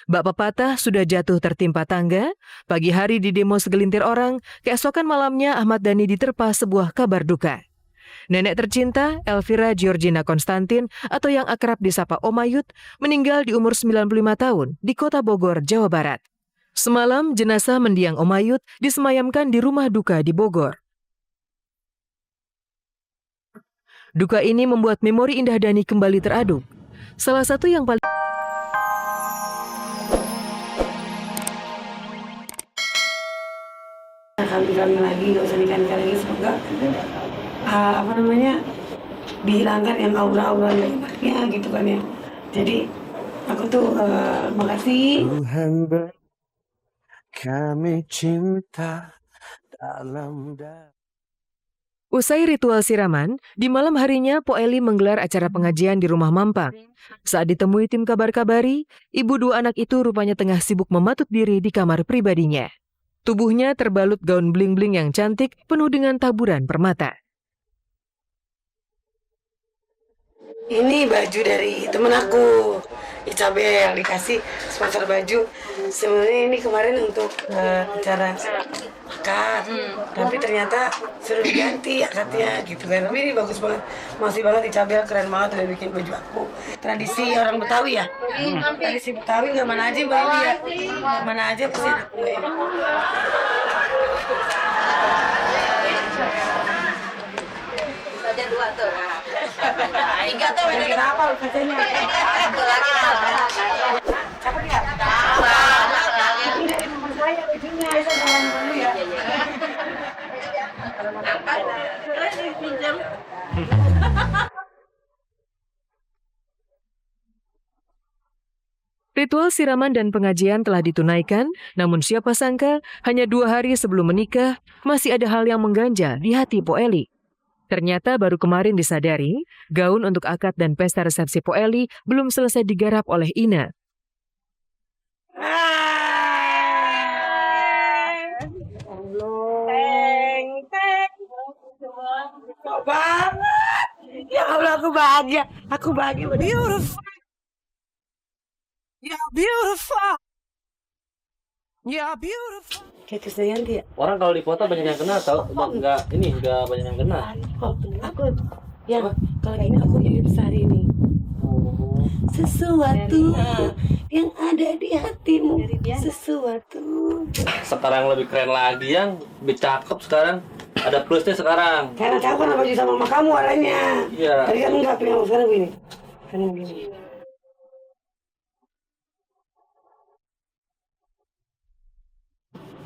Bak pepatah sudah jatuh tertimpa tangga, pagi hari di demo segelintir orang, keesokan malamnya Ahmad Dhani diterpa sebuah kabar duka. Nenek tercinta, Elvira Georgina Konstantin atau yang akrab disapa Omayut, meninggal di umur 95 tahun di Kota Bogor, Jawa Barat. Semalam, jenazah mendiang Omayut disemayamkan di rumah duka di Bogor. Duka ini membuat memori indah Dhani kembali teraduk. Salah satu yang paling kali lagi, nggak usah nikah lagi, semoga dihilangkan yang aura-aura enaknya gitu kan ya. Jadi aku tuh makasih. Tuhan kami cinta dalam Usai ritual siraman, di malam harinya Po Eli menggelar acara pengajian di rumah Mampang. Saat ditemui tim kabar-kabari, ibu dua anak itu rupanya tengah sibuk mematut diri di kamar pribadinya. Tubuhnya terbalut gaun bling-bling yang cantik penuh dengan taburan permata. Ini baju dari temen aku, Isabel, dikasih sponsor baju. Sebenarnya ini kemarin untuk acara akad, tapi ternyata suruh diganti akadnya gitu kan. Tapi ini bagus banget, masih banget Isabel, keren banget udah bikin baju aku. Tradisi orang Betawi ya, tradisi Betawi nggak mana aja Mbak Eli ya, mana aja pasti ada kue. Saja dua tuh. Enggak tahu ini kenapa katanya. Satu lagi Siapa dia? Ini nomor saya bajunya, saya jalan dulu ya. pinjam. Ritual siraman dan pengajian telah ditunaikan, namun siapa sangka hanya 2 hari sebelum menikah, masih ada hal yang mengganjal di hati Po Eli. Ternyata baru kemarin disadari, gaun untuk akad dan pesta resepsi Po Eli belum selesai digarap oleh Ina. Banget. Ya Allah, aku bahagia. Aku bahagia. Beautiful. Ya beautiful. Ya beautiful. Kayak Krisdayanti ya? Orang kalau di kota banyak yang kenal tau, enggak banyak yang kenal. Aku yang kalau ini aku jadi besar ini. Sesuatu yang ada di hatimu, sesuatu. Sekarang lebih keren lagi, yang lebih cakep sekarang. Ada plusnya sekarang. Karena tahu kan baju sama mama kamu warnanya. Iya. Tadi kan enggak, pilih sekarang begini. Sekarang begini.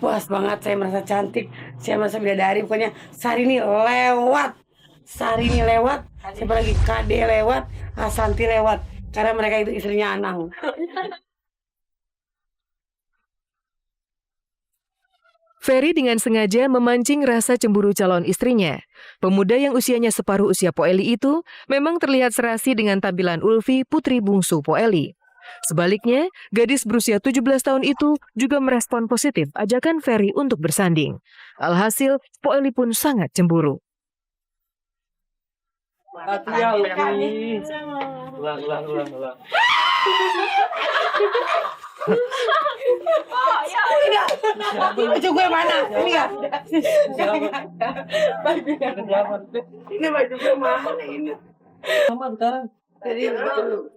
Puas banget, saya merasa cantik, saya merasa bidadari, pokoknya sehari ini lewat. Siapa lagi? Kade lewat, Asanti lewat, karena mereka itu istrinya Anang. Ferry dengan sengaja memancing rasa cemburu calon istrinya. Pemuda yang usianya separuh usia Po Eli itu memang terlihat serasi dengan tampilan Ulfi, putri bungsu Po Eli. Sebaliknya, gadis berusia 17 tahun itu juga merespon positif ajakan Ferry untuk bersanding. Alhasil, Po Eli pun sangat cemburu. Ulang. Ini baju gue mana? Ini enggak? Ini baju gue mana ini? Sama sekarang. Jadi begitu.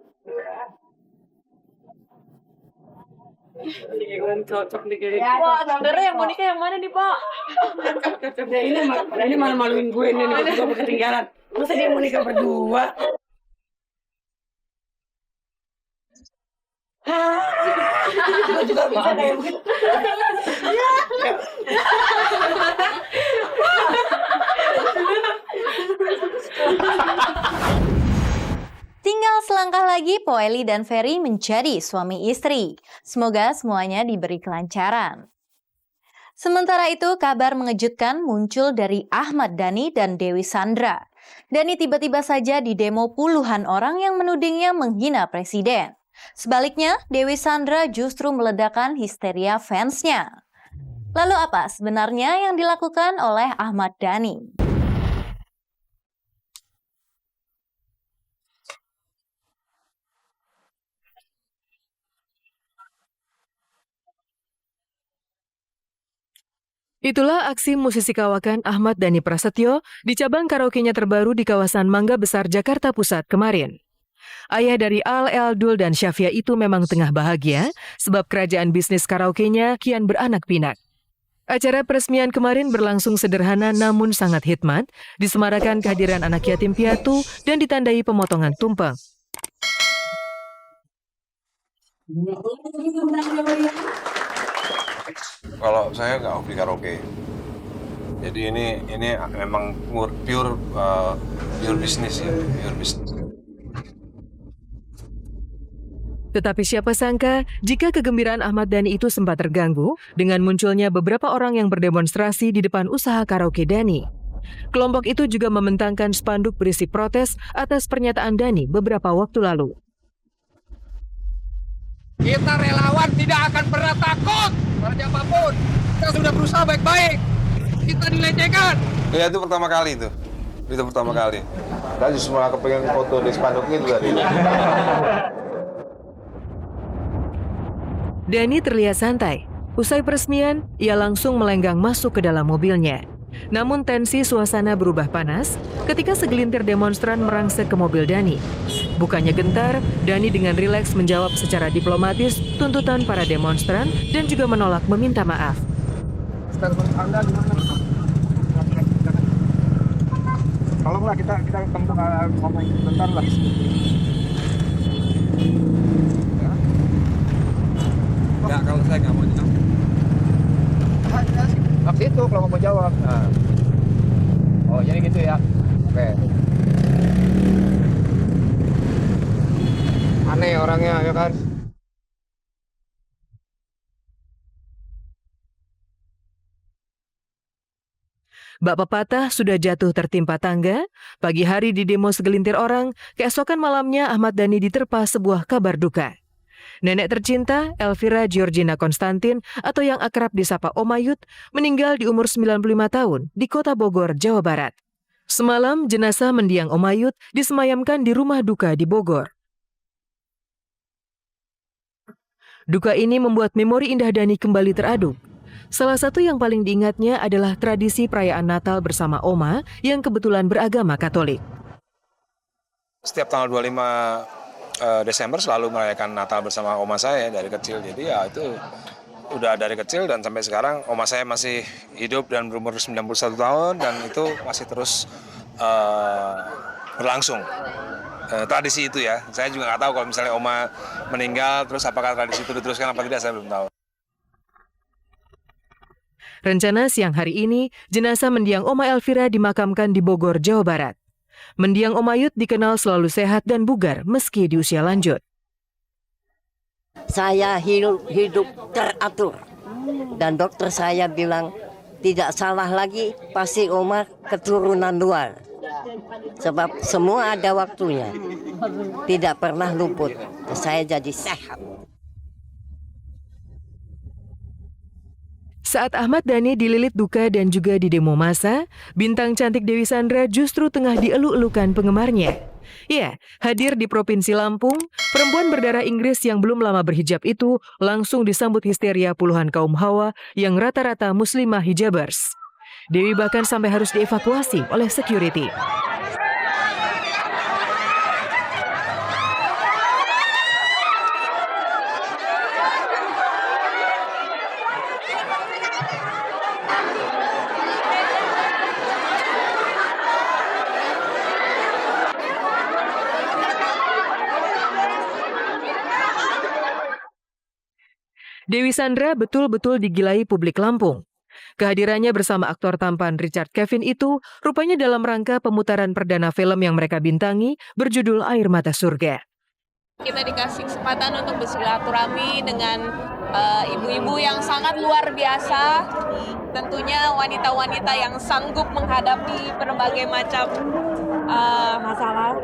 Cocok nih kayaknya. Wah, saudara yang mau nikah yang mana nih, Pak? Ini malu-maluin gue nih, gue ketinggalan. Masa dia mau nikah berdua? Gue juga bisa kayak begitu. Tinggal selangkah lagi Po Eli dan Ferry menjadi suami istri. Semoga semuanya diberi kelancaran. Sementara itu, kabar mengejutkan muncul dari Ahmad Dhani dan Dewi Sandra. Dhani tiba-tiba saja didemo puluhan orang yang menudingnya menghina presiden. Sebaliknya, Dewi Sandra justru meledakkan histeria fansnya. Lalu apa sebenarnya yang dilakukan oleh Ahmad Dhani? Itulah aksi musisi kawakan Ahmad Dhani Prasetyo di cabang karaoke-nya terbaru di kawasan Mangga Besar, Jakarta Pusat kemarin. Ayah dari Al, Eldul, dan Syafia itu memang tengah bahagia sebab kerajaan bisnis karaoke-nya kian beranak pinak. Acara peresmian kemarin berlangsung sederhana namun sangat hikmat, disemarakan kehadiran anak yatim piatu dan ditandai pemotongan tumpeng. Kalau saya nggak hobi karaoke, jadi ini memang pure bisnis ya, pure bisnis. Tetapi siapa sangka jika kegembiraan Ahmad Dhani itu sempat terganggu dengan munculnya beberapa orang yang berdemonstrasi di depan usaha karaoke Dhani. Kelompok itu juga membentangkan spanduk berisi protes atas pernyataan Dhani beberapa waktu lalu. Kita relawan tidak akan pernah takut pada apapun. Kita sudah berusaha baik-baik. Kita dilecehkan. Ya itu pertama kali itu. Itu pertama kali. Saya justru malah kepengen foto di spanduk itu tadi. Dhani terlihat santai. Usai peresmian, ia langsung melenggang masuk ke dalam mobilnya. Namun tensi suasana berubah panas ketika segelintir demonstran merangsek ke mobil Dhani. Bukannya gentar, Dhani dengan rileks menjawab secara diplomatis tuntutan para demonstran dan juga menolak meminta maaf. Anda gimana? Tolonglah kita ketemu ngomong sebentar lah. Ya, kalau saya nggak mau jawab. Maksud itu kalau nggak mau jawab. Nah. Oh, jadi gitu ya. Oke. Aneh orangnya, ya kan? Bak pepatah sudah jatuh tertimpa tangga, pagi hari di demo segelintir orang, keesokan malamnya Ahmad Dhani diterpa sebuah kabar duka. Nenek tercinta, Elvira Georgina Konstantin, atau yang akrab disapa Om Ayut, meninggal di umur 95 tahun di Kota Bogor, Jawa Barat. Semalam, jenazah mendiang Om Ayut disemayamkan di rumah duka di Bogor. Duka ini membuat memori indah Dhani kembali teraduk. Salah satu yang paling diingatnya adalah tradisi perayaan Natal bersama Oma yang kebetulan beragama Katolik. Setiap tanggal 25 Desember selalu merayakan Natal bersama oma saya dari kecil. Jadi ya itu udah dari kecil dan sampai sekarang oma saya masih hidup dan berumur 91 tahun dan itu masih terus berlangsung. Tradisi itu ya, saya juga nggak tahu kalau misalnya oma meninggal terus apakah tradisi itu diteruskan apa tidak, saya belum tahu. Rencana siang hari ini, jenazah mendiang Oma Elvira dimakamkan di Bogor, Jawa Barat. Mendiang Om Ayut dikenal selalu sehat dan bugar meski di usia lanjut. Saya hidup teratur dan dokter saya bilang tidak salah lagi, pasti Oma keturunan luar. Sebab semua ada waktunya, tidak pernah luput. Saya jadi sehat. Saat Ahmad Dhani dililit duka dan juga di demo massa, bintang cantik Dewi Sandra justru tengah dieluk-elukan penggemarnya. Ya, hadir di Provinsi Lampung, perempuan berdarah Inggris yang belum lama berhijab itu langsung disambut histeria puluhan kaum hawa yang rata-rata muslimah hijabers. Dewi bahkan sampai harus dievakuasi oleh security. Dewi Sandra betul-betul digilai publik Lampung. Kehadirannya bersama aktor tampan Richard Kevin itu rupanya dalam rangka pemutaran perdana film yang mereka bintangi berjudul Air Mata Surga. Kita dikasih kesempatan untuk bersilaturahmi dengan ibu-ibu yang sangat luar biasa. Tentunya wanita-wanita yang sanggup menghadapi berbagai macam masalah.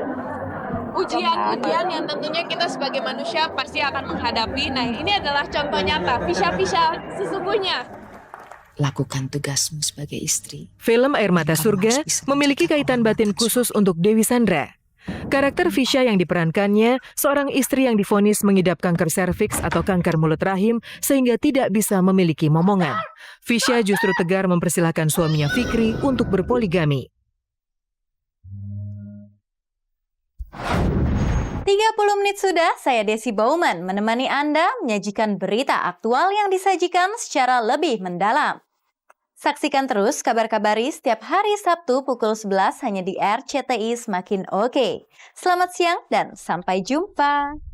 Ujian yang tentunya kita sebagai manusia pasti akan menghadapi. Nah, ini adalah contoh nyata, Fisya sesungguhnya. Lakukan tugasmu sebagai istri. Film Air Mata Surga memiliki kaitan batin khusus untuk Dewi Sandra. Karakter Fisya yang diperankannya, seorang istri yang divonis mengidap kanker serviks atau kanker mulut rahim sehingga tidak bisa memiliki momongan. Fisya justru tegar mempersilahkan suaminya Fikri untuk berpoligami. 30 menit sudah, saya Desi Bauman menemani Anda menyajikan berita aktual yang disajikan secara lebih mendalam. Saksikan terus Kabar-Kabari setiap hari Sabtu pukul 11 hanya di RCTI Semakin Oke. Selamat siang dan sampai jumpa.